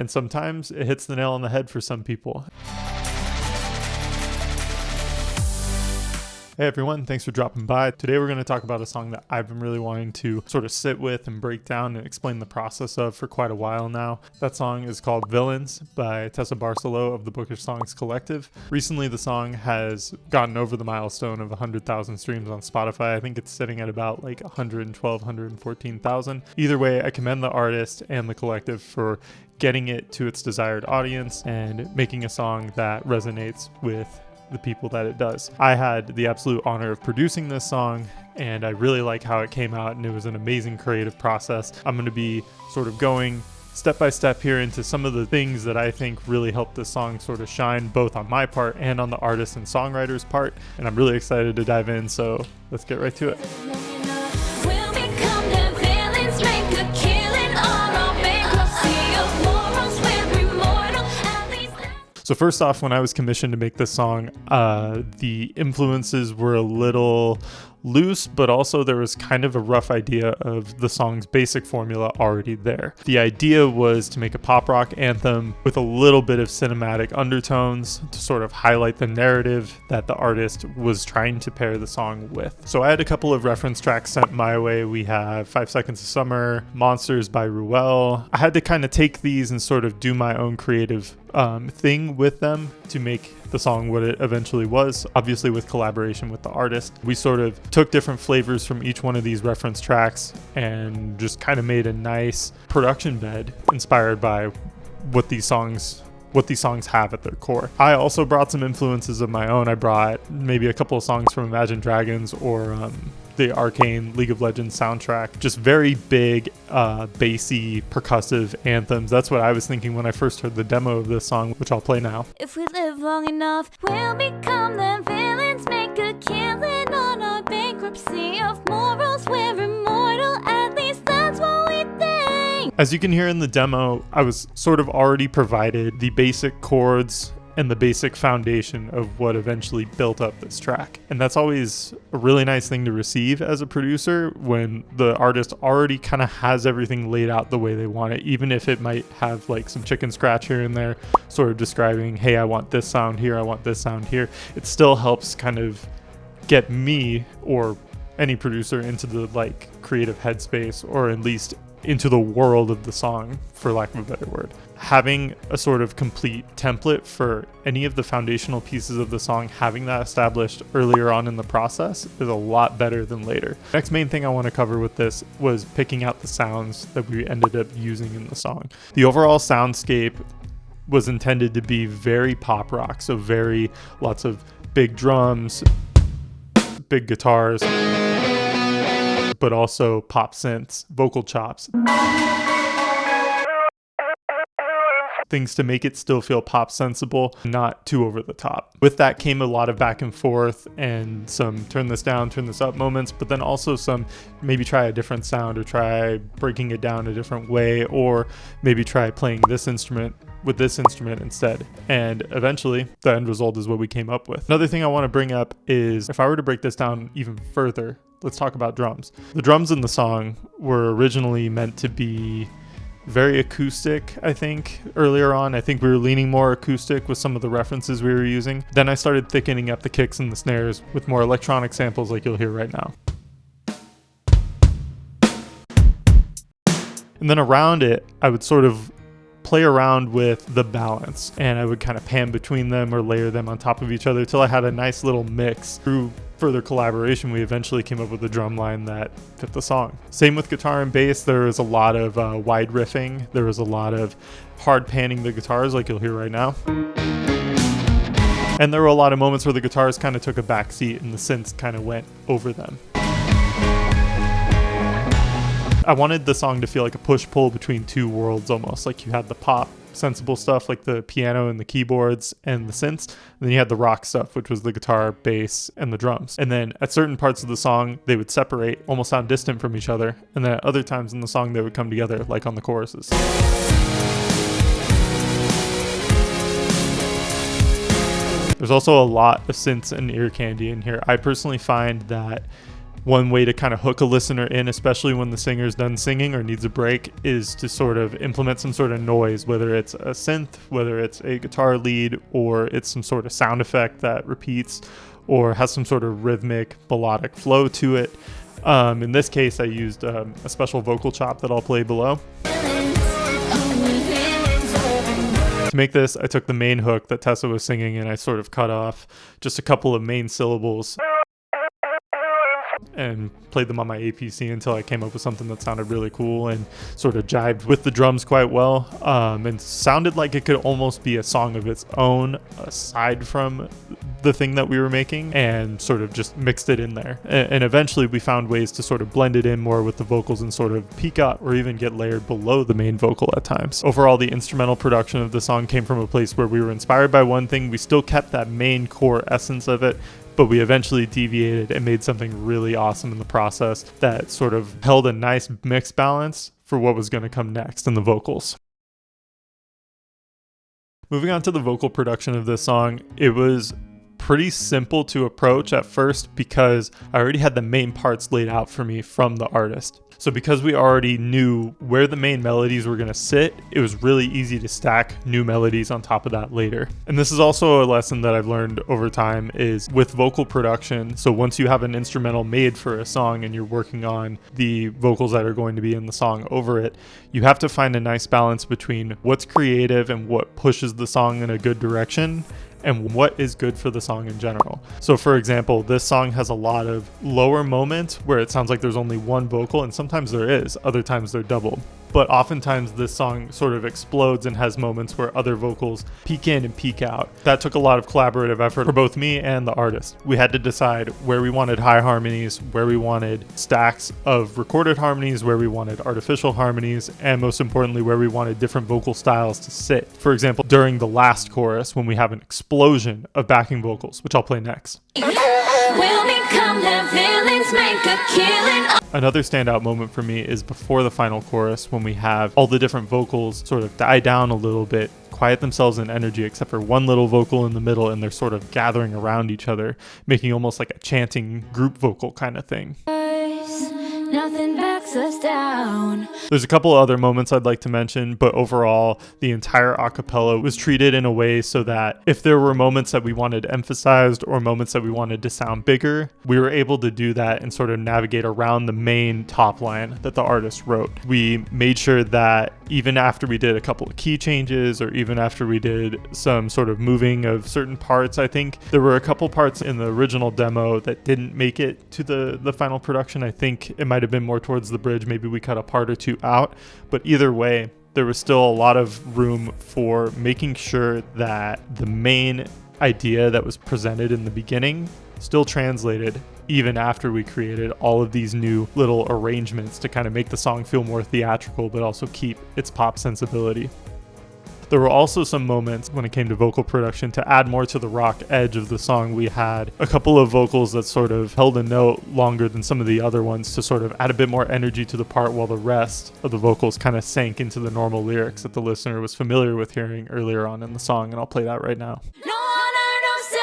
and sometimes it hits the nail on the head for some people. Hey everyone, thanks for dropping by. Today we're going to talk about a song that I've been really wanting to sort of sit with and break down and explain the process of for quite a while now. That song is called Villains by Tessa Barcelo of the Bookish Songs Collective. Recently the song has gotten over the milestone of 100,000 streams on Spotify. I think it's sitting at about like 112, 114,000. Either way, I commend the artist and the collective for getting it to its desired audience and making a song that resonates with the people that it does. I had the absolute honor of producing this song, and I really like how it came out, and it was an amazing creative process. I'm going to be sort of going step by step here into some of the things that I think really helped this song sort of shine, both on my part and on the artist and songwriter's part, and I'm really excited to dive in, so let's get right to it. So first off, when I was commissioned to make this song, the influences were a little loose, but also there was kind of a rough idea of the song's basic formula already there. The idea was to make a pop rock anthem with a little bit of cinematic undertones to sort of highlight the narrative that the artist was trying to pair the song with. So I had a couple of reference tracks sent my way. We have 5 Seconds of Summer, Monsters by Ruel. I had to kind of take these and sort of do my own creative thing with them to make the song what it eventually was, obviously with collaboration with the artist. We sort of took different flavors from each one of these reference tracks and just kind of made a nice production bed inspired by what these songs have at their core. I also brought some influences of my own. I brought maybe a couple of songs from Imagine Dragons or the Arcane League of Legends soundtrack. Just very big, bassy, percussive anthems. That's what I was thinking when I first heard the demo of this song, which I'll play now. If we live long enough, we'll become the villains, make a killing on our bankruptcy of morals. We're immortal, at least that's what we think. As you can hear in the demo, I was sort of already provided the basic chords and the basic foundation of what eventually built up this track. And that's always a really nice thing to receive as a producer, when the artist already kind of has everything laid out the way they want it, even if it might have like some chicken scratch here and there, sort of describing, hey, I want this sound here, I want this sound here. It still helps kind of get me or any producer into the like creative headspace, or at least into the world of the song, for lack of a better word. Having a sort of complete template for any of the foundational pieces of the song, having that established earlier on in the process is a lot better than later. Next main thing I want to cover with this was picking out the sounds that we ended up using in the song. The overall soundscape was intended to be very pop rock, so very lots of big drums, big guitars, but also pop synths, vocal chops. Things to make it still feel pop sensible, not too over the top. With that came a lot of back and forth and some turn this down, turn this up moments, but then also some maybe try a different sound, or try breaking it down a different way, or maybe try playing this instrument with this instrument instead. And eventually the end result is what we came up with. Another thing I want to bring up is, if I were to break this down even further, let's talk about drums. The drums in the song were originally meant to be very acoustic, I think, earlier on. I think we were leaning more acoustic with some of the references we were using. Then I started thickening up the kicks and the snares with more electronic samples like you'll hear right now. And then around it, I would sort of play around with the balance, and I would kind of pan between them or layer them on top of each other till I had a nice little mix. Through further collaboration, we eventually came up with a drum line that fit the song. Same with guitar and bass. There was a lot of wide riffing. There was a lot of hard panning the guitars like you'll hear right now. And there were a lot of moments where the guitars kind of took a back seat and the synths kind of went over them. I wanted the song to feel like a push-pull between two worlds almost. Like you had the pop, sensible stuff like the piano and the keyboards and the synths. And then you had the rock stuff, which was the guitar, bass, and the drums. And then at certain parts of the song, they would separate, almost sound distant from each other. And then at other times in the song, they would come together, like on the choruses. There's also a lot of synths and ear candy in here. I personally find that One way to kind of hook a listener in, especially when the singer's done singing or needs a break, is to sort of implement some sort of noise, whether it's a synth, whether it's a guitar lead, or it's some sort of sound effect that repeats or has some sort of rhythmic melodic flow to it. In this case, I used a special vocal chop that I'll play below. To make this, I took the main hook that Tessa was singing and I sort of cut off just a couple of main syllables and played them on my APC until I came up with something that sounded really cool and sort of jived with the drums quite well, and sounded like it could almost be a song of its own aside from the thing that we were making, and sort of just mixed it in there. And eventually we found ways to sort of blend it in more with the vocals and sort of peek out or even get layered below the main vocal at times. Overall, the instrumental production of the song came from a place where we were inspired by one thing. We still kept that main core essence of it, but we eventually deviated and made something really awesome in the process that sort of held a nice mixed balance for what was going to come next in the vocals. Moving on to the vocal production of this song, it was pretty simple to approach at first because I already had the main parts laid out for me from the artist. So because we already knew where the main melodies were going to sit, it was really easy to stack new melodies on top of that later. And this is also a lesson that I've learned over time is with vocal production. So once you have an instrumental made for a song and you're working on the vocals that are going to be in the song over it, you have to find a nice balance between what's creative and what pushes the song in a good direction and what is good for the song in general. So for example, this song has a lot of lower moments where it sounds like there's only one vocal, and sometimes there is, other times they're doubled. But oftentimes this song sort of explodes and has moments where other vocals peek in and peek out. That took a lot of collaborative effort for both me and the artist. We had to decide where we wanted high harmonies, where we wanted stacks of recorded harmonies, where we wanted artificial harmonies, and most importantly, where we wanted different vocal styles to sit. For example, during the last chorus, when we have an explosion of backing vocals, which I'll play next. We'll become the villains, make a killing. Another standout moment for me is before the final chorus, when we have all the different vocals sort of die down a little bit, quiet themselves in energy, except for one little vocal in the middle, and they're sort of gathering around each other, making almost like a chanting group vocal kind of thing. Nothing backs us down. There's a couple other moments I'd like to mention, but overall, the entire acapella was treated in a way so that if there were moments that we wanted emphasized or moments that we wanted to sound bigger, we were able to do that and sort of navigate around the main top line that the artist wrote. We made sure that even after we did a couple of key changes or even after we did some sort of moving of certain parts, I think there were a couple parts in the original demo that didn't make it to the final production. I think it might have been more towards the bridge. Maybe we cut a part or two out, but either way, there was still a lot of room for making sure that the main idea that was presented in the beginning still translated even after we created all of these new little arrangements to kind of make the song feel more theatrical but also keep its pop sensibility. There were also some moments when it came to vocal production to add more to the rock edge of the song. We had a couple of vocals that sort of held a note longer than some of the other ones to sort of add a bit more energy to the part, while the rest of the vocals kind of sank into the normal lyrics that the listener was familiar with hearing earlier on in the song, and I'll play that right now. No honor, no sacrifice.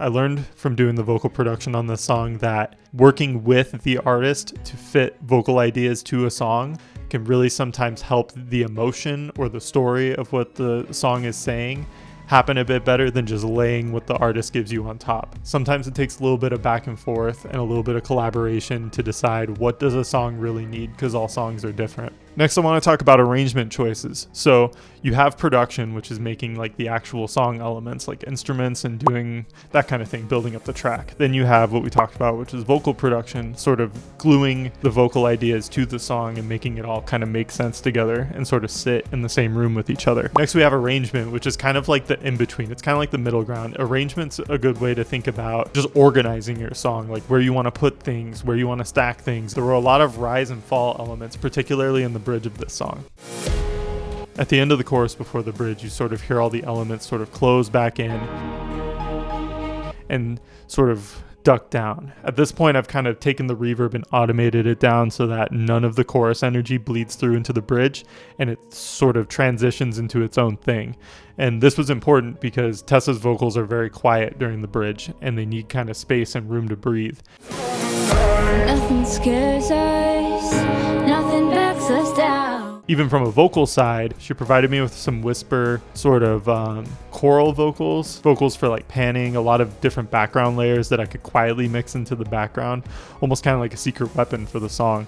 I learned from doing the vocal production on this song that working with the artist to fit vocal ideas to a song can really sometimes help the emotion or the story of what the song is saying happen a bit better than just laying what the artist gives you on top. Sometimes it takes a little bit of back and forth and a little bit of collaboration to decide what does a song really need, because all songs are different. Next, I want to talk about arrangement choices. So you have production, which is making like the actual song elements like instruments and doing that kind of thing, building up the track. Then you have what we talked about, which is vocal production, sort of gluing the vocal ideas to the song and making it all kind of make sense together and sort of sit in the same room with each other. Next, we have arrangement, which is kind of like the in-between. It's kind of like the middle ground. Arrangement's a good way to think about just organizing your song, like where you want to put things, where you want to stack things. There were a lot of rise and fall elements, particularly in the bridge of this song. At the end of the chorus before the bridge, you sort of hear all the elements sort of close back in and sort of ducked down. At this point, I've kind of taken the reverb and automated it down so that none of the chorus energy bleeds through into the bridge, and it sort of transitions into its own thing. And this was important because Tessa's vocals are very quiet during the bridge, and they need kind of space and room to breathe. Nothing scares us, nothing backs us down. Even from a vocal side, she provided me with some whisper sort of choral vocals for like panning, a lot of different background layers that I could quietly mix into the background, almost kind of like a secret weapon for the song.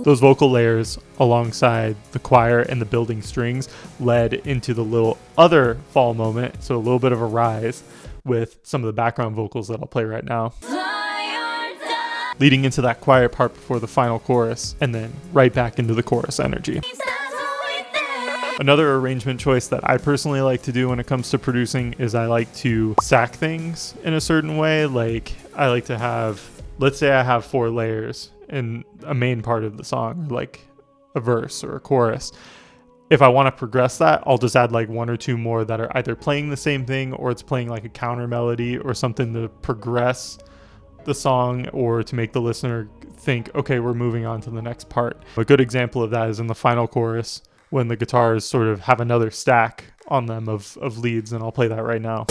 Those vocal layers alongside the choir and the building strings led into the little other fall moment, so a little bit of a rise with some of the background vocals that I'll play right now, leading into that quiet part before the final chorus, and then right back into the chorus energy. Another arrangement choice that I personally like to do when it comes to producing is I like to stack things in a certain way. Like I like to have, let's say I have 4 layers in a main part of the song, like a verse or a chorus. If I want to progress that, I'll just add like 1 or 2 more that are either playing the same thing or it's playing like a counter melody or something to progress the song or to make the listener think, okay, we're moving on to the next part. A good example of that is in the final chorus when the guitars sort of have another stack on them of leads, and I'll play that right now.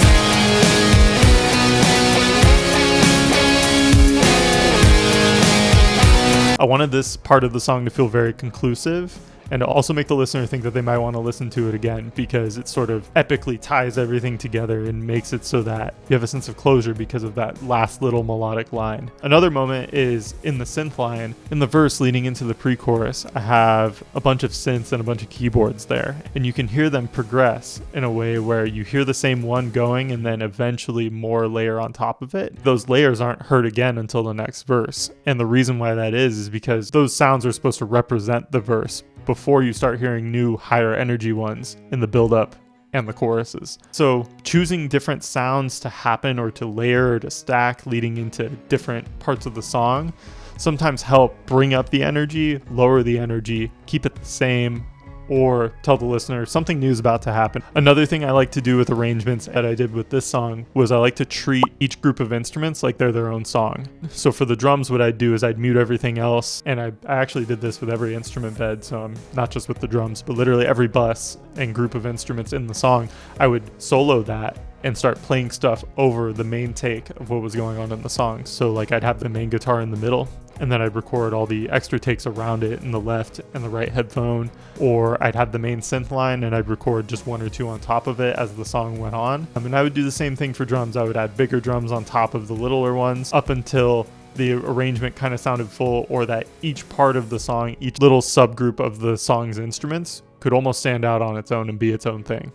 I wanted this part of the song to feel very conclusive and to also make the listener think that they might want to listen to it again, because it sort of epically ties everything together and makes it so that you have a sense of closure because of that last little melodic line. Another moment is in the synth line. In the verse leading into the pre-chorus, I have a bunch of synths and a bunch of keyboards there, and you can hear them progress in a way where you hear the same one going and then eventually more layer on top of it. Those layers aren't heard again until the next verse, and the reason why that is because those sounds are supposed to represent the verse before you start hearing new higher energy ones in the build-up and the choruses. So choosing different sounds to happen or to layer or to stack leading into different parts of the song sometimes help bring up the energy, lower the energy, keep it the same, or tell the listener something new is about to happen. Another thing I like to do with arrangements that I did with this song was I like to treat each group of instruments like they're their own song. So for the drums, what I'd do is I'd mute everything else, and I actually did this with every instrument bed, so I'm not just with the drums, but literally every bus and group of instruments in the song, I would solo that and start playing stuff over the main take of what was going on in the song. So like I'd have the main guitar in the middle, and then I'd record all the extra takes around it in the left and the right headphone, or I'd have the main synth line and I'd record just 1 or 2 on top of it as the song went on. And I would do the same thing for drums. I would add bigger drums on top of the littler ones up until the arrangement kind of sounded full, or that each part of the song, each little subgroup of the song's instruments could almost stand out on its own and be its own thing.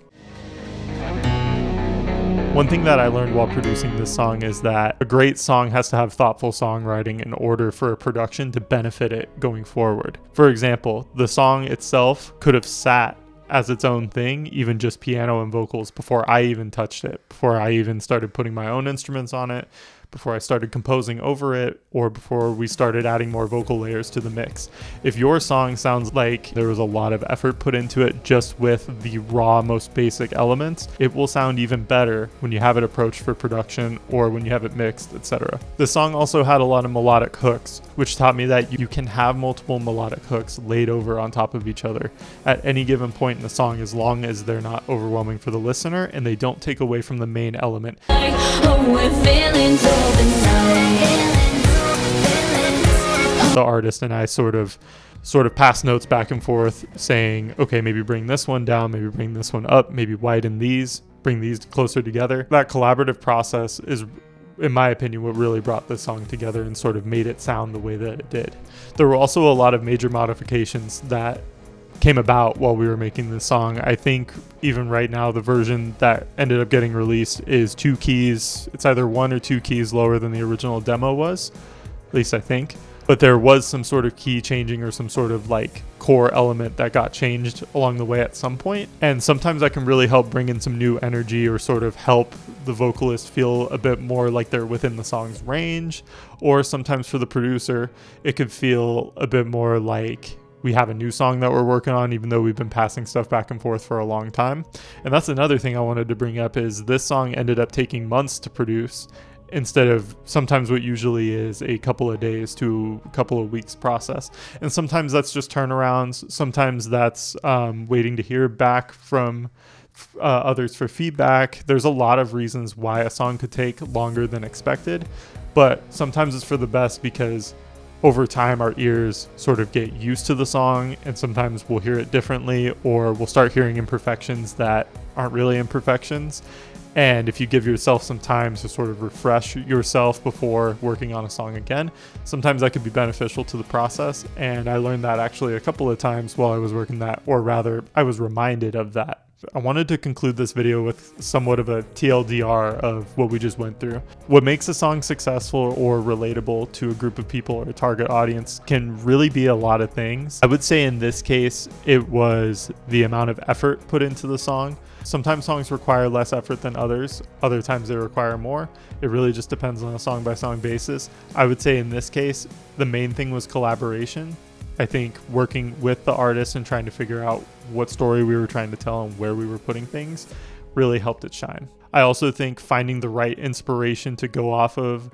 One thing that I learned while producing this song is that a great song has to have thoughtful songwriting in order for a production to benefit it going forward. For example, the song itself could have sat as its own thing, even just piano and vocals, before I even touched it, before I even started putting my own instruments on it, before I started composing over it, or before we started adding more vocal layers to the mix. If your song sounds like there was a lot of effort put into it just with the raw, most basic elements, it will sound even better when you have it approached for production or when you have it mixed, etc. The song also had a lot of melodic hooks, which taught me that you can have multiple melodic hooks laid over on top of each other at any given point in the song, as long as they're not overwhelming for the listener and they don't take away from the main element. The artist and I sort of pass notes back and forth saying, okay, maybe bring this one down, maybe bring this one up, maybe widen these, bring these closer together. That collaborative process is, in my opinion, what really brought this song together and sort of made it sound the way that it did. There were also a lot of major modifications that came about while we were making this song. I think even right now, the version that ended up getting released is 2 keys. It's either 1 or 2 keys lower than the original demo was, at least I think. But there was some sort of key changing or some sort of like core element that got changed along the way at some point. And sometimes that can really help bring in some new energy or sort of help the vocalist feel a bit more like they're within the song's range. Or sometimes for the producer, it could feel a bit more like we have a new song that we're working on, even though we've been passing stuff back and forth for a long time. And that's another thing I wanted to bring up is this song ended up taking months to produce. instead of sometimes what usually is a couple of days to a couple of weeks process. And sometimes that's just turnarounds. Sometimes that's waiting to hear back from others for feedback. There's a lot of reasons why a song could take longer than expected, but sometimes it's for the best because over time our ears sort of get used to the song, and sometimes we'll hear it differently, or we'll start hearing imperfections that aren't really imperfections. And if you give yourself some time to sort of refresh yourself before working on a song again, sometimes that could be beneficial to the process. And I learned that actually a couple of times while I was working that, or rather I was reminded of that. I wanted to conclude this video with somewhat of a TLDR of what we just went through. What makes a song successful or relatable to a group of people or a target audience can really be a lot of things. I would say in this case, it was the amount of effort put into the song. Sometimes songs require less effort than others. Other times they require more. It really just depends on a song by song basis. I would say in this case, the main thing was collaboration. I think working with the artist and trying to figure out what story we were trying to tell and where we were putting things really helped it shine. I also think finding the right inspiration to go off of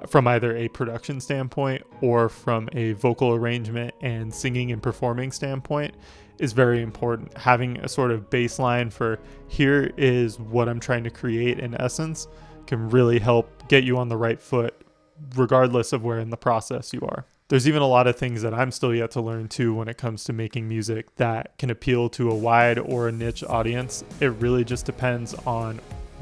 from either a production standpoint or from a vocal arrangement and singing and performing standpoint is very important. Having a sort of baseline for here is what I'm trying to create in essence can really help get you on the right foot regardless of where in the process you are. There's even a lot of things that I'm still yet to learn too when it comes to making music that can appeal to a wide or a niche audience. It really just depends on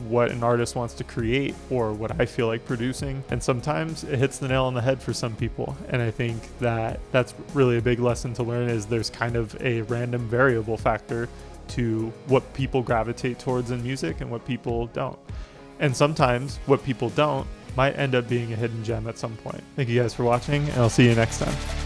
what an artist wants to create or what I feel like producing. And sometimes it hits the nail on the head for some people. And I think that that's really a big lesson to learn, is there's kind of a random variable factor to what people gravitate towards in music and what people don't. And sometimes what people don't might end up being a hidden gem at some point. Thank you guys for watching, and I'll see you next time.